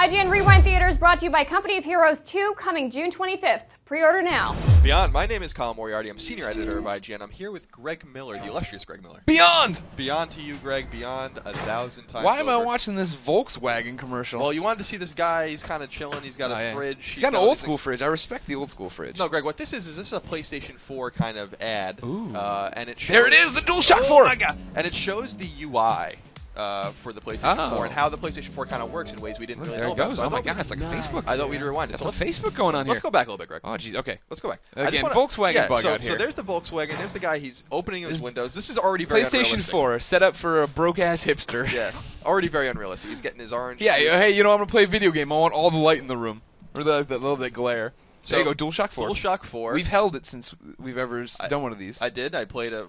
IGN Rewind Theaters brought to you by Company of Heroes 2, coming June 25th. Pre-order now. Beyond, my name is Colin Moriarty. I'm senior editor of IGN. I'm here with Greg Miller, the illustrious Greg Miller. Beyond! Beyond to you, Greg. Beyond 1,000 times Why am I over. watching this Volkswagen commercial? Well, you wanted to see this guy. He's kind of chilling. He's got a fridge. He's got an old school fridge. I respect the old school fridge. No, Greg, what this is this is a PlayStation 4 kind of ad. Ooh. And it shows, there it is, the DualShock 4! Oh my God. And it shows the UI. For the PlayStation 4 and how the PlayStation 4 kind of works in ways we didn't really know about. So oh my God, it's like Facebook. I thought we'd rewind it. That's what Facebook going on here. Let's go back a little bit, Greg. Oh, jeez. Okay. Let's go back. Again, Volkswagen bug out here. So there's the Volkswagen. There's the guy. He's opening his windows. This is already very PlayStation unrealistic. 4 set up for a broke-ass hipster. Yeah. Already very unrealistic. He's getting his orange. Yeah. Hey, you know, I'm going to play a video game. I want all the light in the room. Or the little bit glare. So there you go, DualShock 4. DualShock 4. We've held it since we've ever done one of these. I did.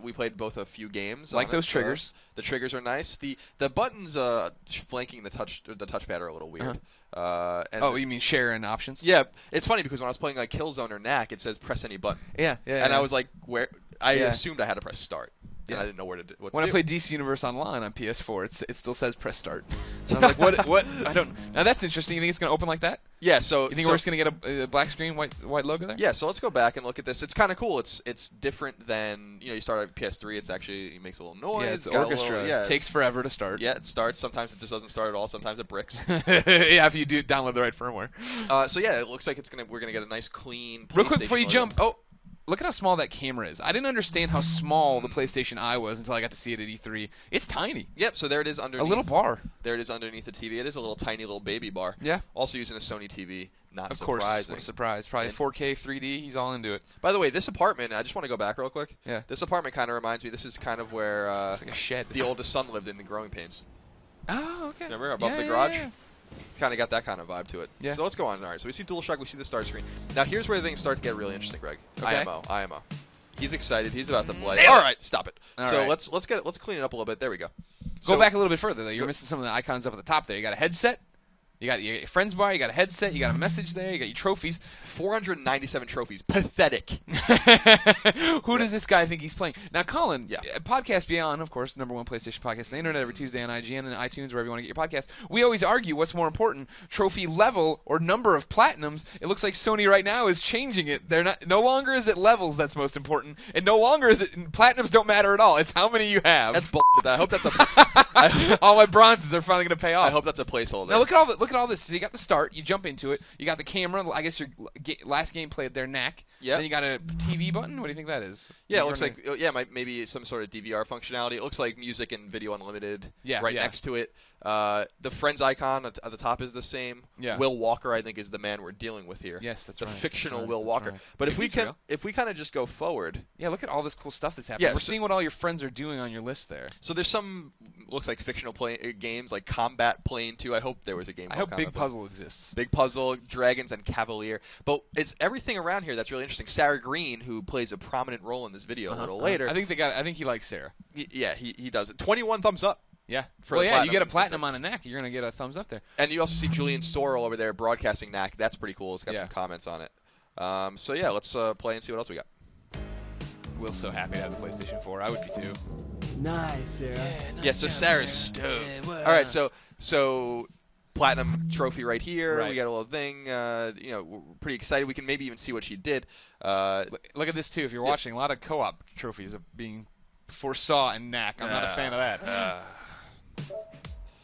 We played both a few games. Like those triggers. The triggers are nice. The buttons flanking the touchpad are a little weird. Oh, you mean share and options? Yeah, it's funny because when I was playing like Killzone or Knack, it says press any button. Yeah. And I was like, where? I assumed I had to press start. Yeah. And I didn't know what to do. When I played DC Universe Online on PS4, it still says press start. And I was like, what? I don't. Now that's interesting. You think it's going to open like that? Yeah. So you think we're just going to get a black screen, white logo there? Yeah. So let's go back and look at this. It's kind of cool. It's different than you start at PS3. It makes a little noise. Yeah, it's orchestra. It takes forever to start. Yeah, it starts. Sometimes it just doesn't start at all. Sometimes it bricks. Yeah, if you do download the right firmware. So yeah, it looks like we're gonna get a nice clean. Real quick before you jump. Oh. Look at how small that camera is. I didn't understand how small the PlayStation Eye was until I got to see it at E3. It's tiny. Yep, so there it is underneath. A little bar. There it is underneath the TV. It is a little tiny little baby bar. Yeah. Also using a Sony TV. Not of surprising. Course, what a surprise. Probably 4K, 3D. He's all into it. By the way, this apartment, I just want to go back real quick. Yeah. This apartment kind of reminds me, this is kind of where it's like a shed. The oldest son lived in the Growing Pains. Oh, okay. Remember above the garage? Yeah. It's kind of got that kind of vibe to it. Yeah. So let's go on. All right, so we see DualShock, we see the start screen. Now here's where things start to get really interesting, Greg. Okay. IMO. He's excited. He's about to play. All right, stop it. So let's clean it up a little bit. There we go. Go back a little bit further though. You're missing some of the icons up at the top there. You got a headset. You got your friends bar. You got a headset. You got a message there. You got your trophies. 497 trophies. Pathetic. Who does this guy think he's playing? Now, Colin, yeah. Podcast Beyond, of course, #1 PlayStation podcast on the internet every Tuesday on IGN and iTunes, wherever you want to get your podcast. We always argue what's more important, trophy level or number of platinums. It looks like Sony right now is changing it. They're not. No longer is it levels that's most important, and no longer is it platinums don't matter at all. It's how many you have. That's bullshit. I hope that's a. All my bronzes are finally going to pay off. I hope that's a placeholder. Now look at all this. So you got the start. You jump into it. You got the camera. I guess your last game played there, Knack. Yeah. Then you got a TV button. What do you think that is? Yeah, it looks like maybe some sort of DVR functionality. It looks like music and video unlimited. Yeah, next to it. The friends icon at the top is the same. Yeah. Will Walker, I think, is the man we're dealing with here. Yes, that's the right. The fictional that's Will Walker. Right. But if we kind of just go forward. Yeah, look at all this cool stuff that's happening. Yeah, we're seeing what all your friends are doing on your list there. So there's some looks like fictional games like Combat Plane 2. I hope there was a game. I hope Big Puzzle exists. Big Puzzle, Dragons, and Cavalier. But it's everything around here that's really interesting. Sarah Green, who plays a prominent role in this video a little later. I think he likes Sarah. Yeah, he does it. 21 thumbs up. Yeah. You get a platinum on a Knack, you're going to get a thumbs up there. And you also see Julian Storrell over there broadcasting Knack. That's pretty cool. It's got some comments on it. So yeah, let's play and see what else we got. Will's so happy to have the PlayStation 4. I would be too. Nice, Sarah. Yeah, so Sarah's stoked. All right, so platinum trophy right here. Right. We got a little thing. We're pretty excited. We can maybe even see what she did. Look at this too. If you're watching, a lot of co-op trophies are being foresaw and Knack. I'm not a fan of that.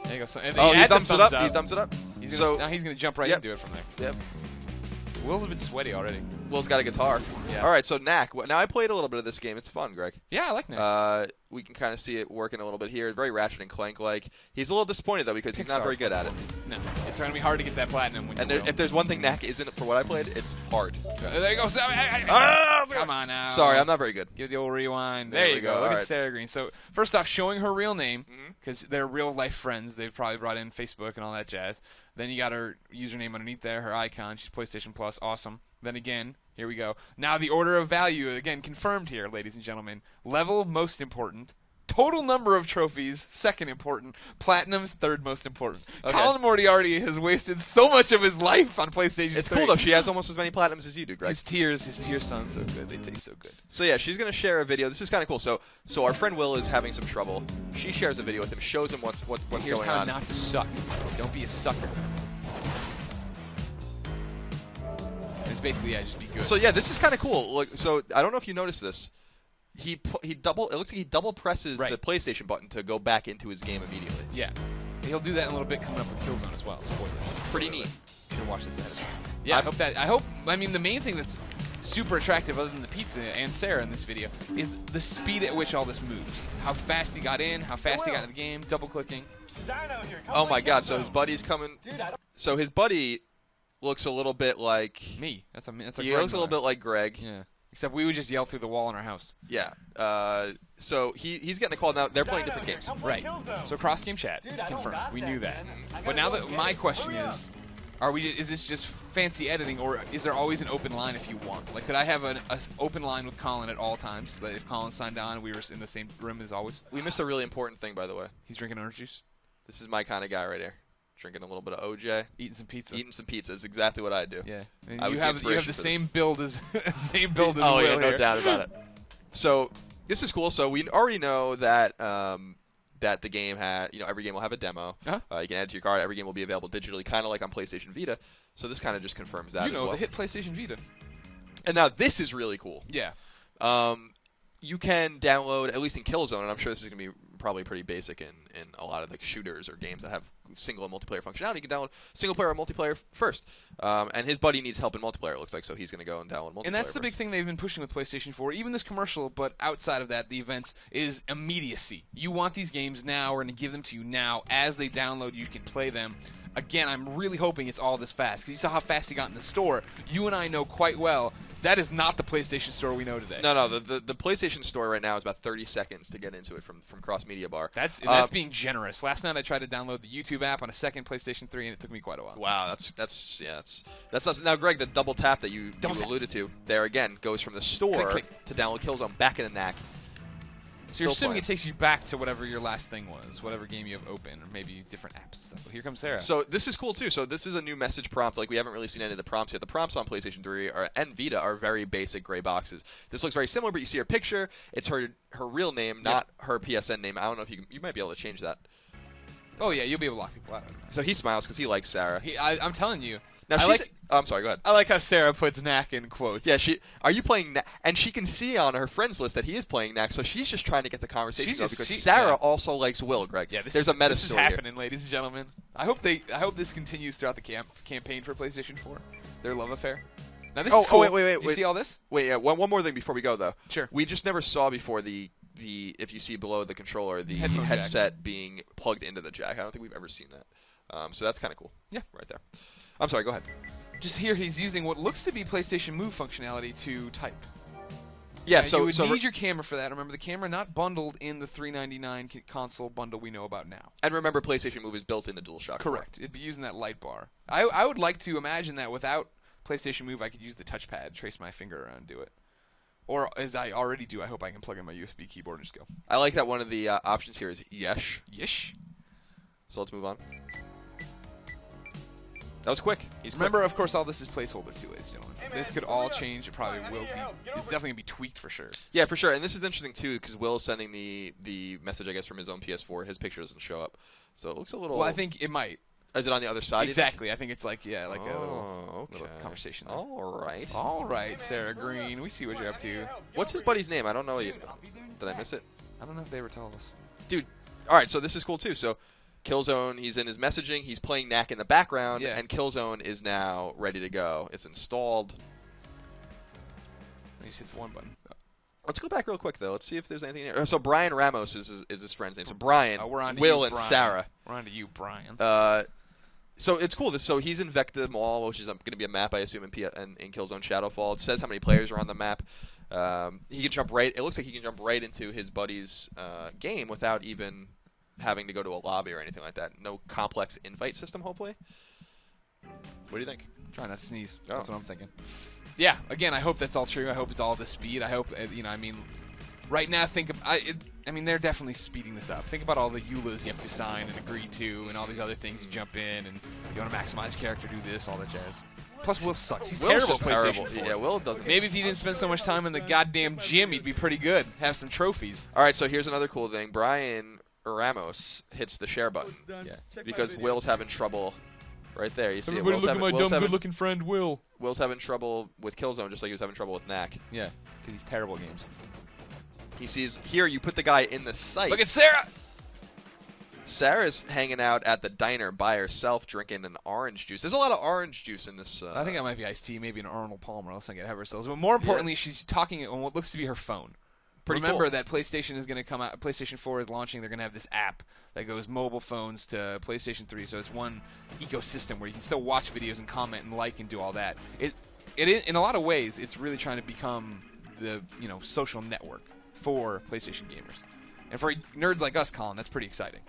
There you go. So, he thumbs it up. He thumbs it up. Now he's going to jump right into it from there. Yep. Will's a bit sweaty already. Will's got a guitar. Yeah. All right, so Knack. Now I played a little bit of this game. It's fun, Greg. Yeah, I like Knack. We can kind of see it working a little bit here. Very Ratchet and Clank-like. He's a little disappointed, though, because he's not very good at it. No, it's going to be hard to get that platinum. If there's one thing Knack isn't for what I played, it's hard. There you go. Come on now. Sorry, I'm not very good. Give the old rewind. There you go. Look at Sarah Green. So first off, showing her real name, because they're real-life friends. They've probably brought in Facebook and all that jazz. Then you got her username underneath there, her icon. She's PlayStation Plus. Awesome. Then again, here we go. Now the order of value, again, confirmed here, ladies and gentlemen. Level, most important. Total number of trophies, second important. Platinum's third most important. Okay. Colin Moriarty has wasted so much of his life on PlayStation 3. It's cool, though. She has almost as many platinums as you do, Greg. His tears sound so good. They taste so good. So, yeah, she's going to share a video. This is kind of cool. So our friend Will is having some trouble. She shares a video with him, shows him what's going on. Here's how not to suck. Don't be a sucker. It's basically just be good. So yeah, this is kind of cool. Look, so I don't know if you noticed this. It looks like he double presses the PlayStation button to go back into his game immediately. Yeah, he'll do that in a little bit coming up with Killzone as well. Spoilers. Pretty neat. Should watch this ahead. Yeah, I hope. I mean, the main thing that's super attractive, other than the pizza and Sarah in this video, is the speed at which all this moves. How fast he got in, how fast he got in the game, double clicking. Oh my God! So his buddy's coming. So his buddy looks a little bit like me. That's a he looks a little bit like Greg. Yeah. Except we would just yell through the wall in our house. Yeah. So he's getting a call now. They're playing different games. Right. So cross game chat. Confirmed. We knew that. But now that my question is, is this just fancy editing, or is there always an open line if you want? Like, could I have an open line with Colin at all times? So that if Colin signed on, we were in the same room as always? We missed a really important thing, by the way. He's drinking orange juice? This is my kind of guy right here. Drinking a little bit of OJ. Eating some pizza. Eating some pizza is exactly what I do. Yeah. And you have the same build as Will yeah, no here. doubt about it. So this is cool. So we already know that that the game every game will have a demo. Uh-huh. You can add it to your card. Every game will be available digitally, kind of like on PlayStation Vita. So this kind of just confirms that. The hit PlayStation Vita. And now this is really cool. Yeah. You can download, at least in Killzone, and I'm sure this is going to be probably pretty basic in a lot of the shooters or games that have single and multiplayer functionality. You can download single player or multiplayer first. And his buddy needs help in multiplayer, it looks like, so he's going to go and download multiplayer. And that's the first. big thing they've been pushing with PlayStation 4, even this commercial, but outside of that, the events, is immediacy. You want these games now, we're going to give them to you now. As they download, you can play them. Again, I'm really hoping it's all this fast, because you saw how fast he got in the store. You and I know quite well that is not the PlayStation Store we know today. No, the PlayStation Store right now is about 30 seconds to get into it from Cross Media Bar. That's being generous. Last night I tried to download the YouTube app on a second PlayStation 3, and it took me quite a while. Wow, that's awesome. Now, Greg, the double tap that you alluded to there again goes from the store to download Killzone back in the NAC. So you're assuming it takes you back to whatever your last thing was, whatever game you have open, or maybe different apps. So here comes Sarah. So this is cool, too. So this is a new message prompt. Like, we haven't really seen any of the prompts yet. The prompts on PlayStation 3 and Vita are very basic gray boxes. This looks very similar, but you see her picture. It's her real name, not her PSN name. I don't know if you might be able to change that. Oh, yeah, you'll be able to lock people out. So he smiles because he likes Sarah. I'm telling you. Now I'm sorry, go ahead. I like how Sarah puts Knack in quotes. Yeah, are you playing Knack? And she can see on her friends list that he is playing Knack, so she's just trying to get the conversation going because Sarah also likes Will, Greg. Yeah, there's a meta this is story happening, ladies and gentlemen. I hope this continues throughout the campaign for PlayStation 4. Their love affair. Now this is cool. Wait. You see all this? Wait, yeah. One more thing before we go though. Sure. We just never saw before the if you see below the controller the headset being plugged into the jack. I don't think we've ever seen that. So that's kind of cool. Yeah, right there. I'm sorry. Go ahead. Just here, he's using what looks to be PlayStation Move functionality to type. Yeah, you would need your camera for that. Remember, the camera not bundled in the $399 console bundle we know about now. And remember, PlayStation Move is built into DualShock. Correct. It'd be using that light bar. I would like to imagine that without PlayStation Move, I could use the touchpad, trace my finger around, and do it. Or, as I already do, I hope I can plug in my USB keyboard and just go. I like that one of the options here is yesh. Yesh. So let's move on. That was quick. Remember, of course, all this is placeholder too, ladies and gentlemen. This could all change. It probably will be. It's definitely going to be tweaked for sure. Yeah, for sure. And this is interesting, too, because Will's sending the message, I guess, from his own PS4. His picture doesn't show up. So it looks a little... Well, I think it might. Is it on the other side? Exactly. I think it's like, a little conversation there. All right, Sarah Green. We see what you're up to. What's his buddy's name? I don't know. Did I miss it? I don't know if they were telling us. Dude, all right, so this is cool, too. So Killzone, he's in his messaging. He's playing Knack in the background, and Killzone is now ready to go. It's installed. He just hits one button. Let's go back real quick, though. Let's see if there's anything here. So Brian Ramos is his friend's name. So Brian, Will, and Sarah. We're on to you, Brian. So it's cool. So he's in Vecta Mall, which is going to be a map, I assume, in Killzone Shadowfall. It says how many players are on the map. He can jump right. It looks like he can jump right into his buddy's game without even having to go to a lobby or anything like that. No complex invite system, hopefully. What do you think? Try not to sneeze. That's what I'm thinking. Yeah, again, I hope that's all true. I hope it's all the speed. I hope, right now, they're definitely speeding this up. Think about all the EULAs you have to sign and agree to and all these other things you jump in and you want to maximize your character, do this, all that jazz. Plus, Will sucks. He's terrible at PlayStation 4. Yeah, Will doesn't. Maybe if he didn't spend so much time in the goddamn gym, he'd be pretty good. Have some trophies. All right, so here's another cool thing. Brian Ramos hits the share button because Will's having trouble. Right there, you see Everybody it. look at my dumb, good-looking friend, Will. Will's having trouble with Killzone just like he was having trouble with Knack. Yeah, because he's terrible at games. He sees, here, you put the guy in the sight. Look at Sarah! Sarah's hanging out at the diner by herself drinking an orange juice. There's a lot of orange juice in this. I think that might be iced tea, maybe an Arnold Palmer. Let's not get ahead of ourselves. But more importantly, she's talking on what looks to be her phone. Remember cool. that PlayStation is going to come out. PlayStation 4 is launching. They're going to have this app that goes mobile phones to PlayStation 3. So it's one ecosystem where you can still watch videos and comment and like and do all that. It in a lot of ways, it's really trying to become the social network for PlayStation gamers. And for nerds like us, Colin, that's pretty exciting.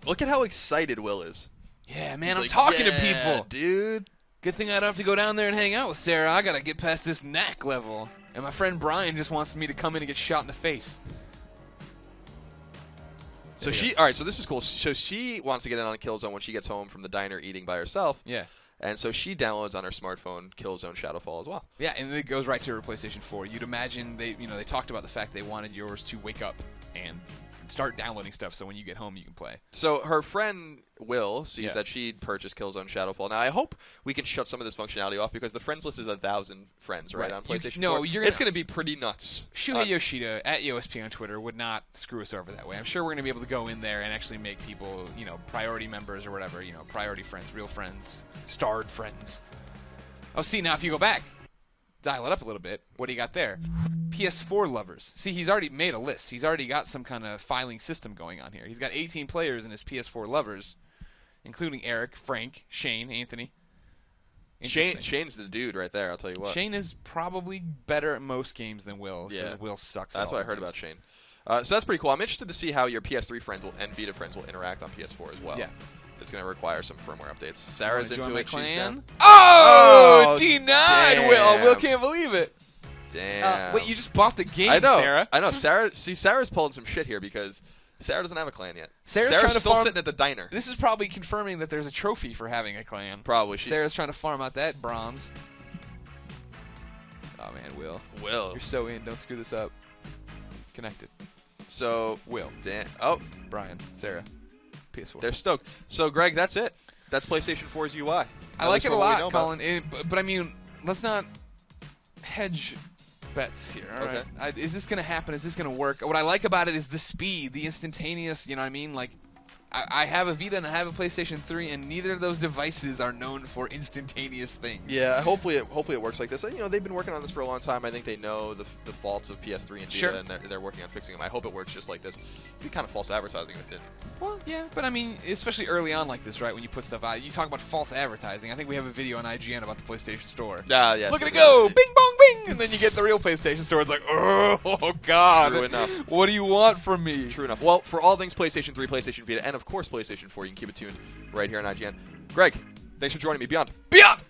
Look at how excited Will is. Yeah, man, He's I'm like, talking to people. Dude. Good thing I don't have to go down there and hang out with Sarah. I got to get past this knack level. And my friend Brian just wants me to come in and get shot in the face. So all right, so this is cool. So she wants to get in on Killzone when she gets home from the diner eating by herself. Yeah. And so she downloads on her smartphone Killzone Shadowfall as well. Yeah, and it goes right to her PlayStation 4. You'd imagine they talked about the fact they wanted yours to wake up and start downloading stuff so when you get home you can play. So her friend Will sees that she purchased Killzone Shadowfall. Now I hope we can shut some of this functionality off because the friends list is 1,000 friends on PlayStation 4. It's going to be pretty nuts. Shuhei Yoshida at YOSP on Twitter would not screw us over that way. I'm sure we're going to be able to go in there and actually make people, priority members or whatever, priority friends, real friends, starred friends. Oh, see, now if you go back, dial it up a little bit. What do you got there? PS4 lovers. See, he's already made a list. He's already got some kind of filing system going on here. He's got 18 players in his PS4 lovers, including Eric, Frank, Shane, Anthony. Shane's the dude right there, I'll tell you what. Shane is probably better at most games than Will. Yeah. Will sucks. That's what I heard about Shane. So that's pretty cool. I'm interested to see how your PS3 friends and Vita friends will interact on PS4 as well. Yeah. It's going to require some firmware updates. Sarah's into it. She's down. Oh, denied! Damn. Will can't believe it. Damn. Wait, you just bought the game, I know. Sarah. I know. Sarah's pulling some shit here because Sarah doesn't have a clan yet. Sarah's still sitting at the diner. This is probably confirming that there's a trophy for having a clan. Probably. Sarah's trying to farm out that bronze. Oh, man, Will. You're so in. Don't screw this up. Connected. So, Will. Oh. Brian. Sarah. PS4. They're stoked. So, Greg, that's it. That's PlayStation 4's UI. I like it a lot, Colin. But I mean, let's not hedge bets here. All right. Is this going to happen? Is this going to work? What I like about it is the speed, the instantaneous, you know what I mean? Like, I have a Vita and I have a PlayStation 3, and neither of those devices are known for instantaneous things. Yeah, hopefully it works like this. They've been working on this for a long time. I think they know the faults of PS3 and Vita, and they're working on fixing them. I hope it works just like this. It'd be kind of false advertising if it didn't. Well, yeah, but I mean, especially early on like this, right, when you put stuff out. You talk about false advertising. I think we have a video on IGN about the PlayStation Store. Yeah. Look at it go! Bing, bong, bing! And then you get the real PlayStation Store. It's like, oh, God. True enough. What do you want from me? True enough. Well, for all things PlayStation 3, PlayStation Vita, and of course PlayStation 4, you can keep it tuned right here on IGN. Greg, thanks for joining me. Beyond. Beyond!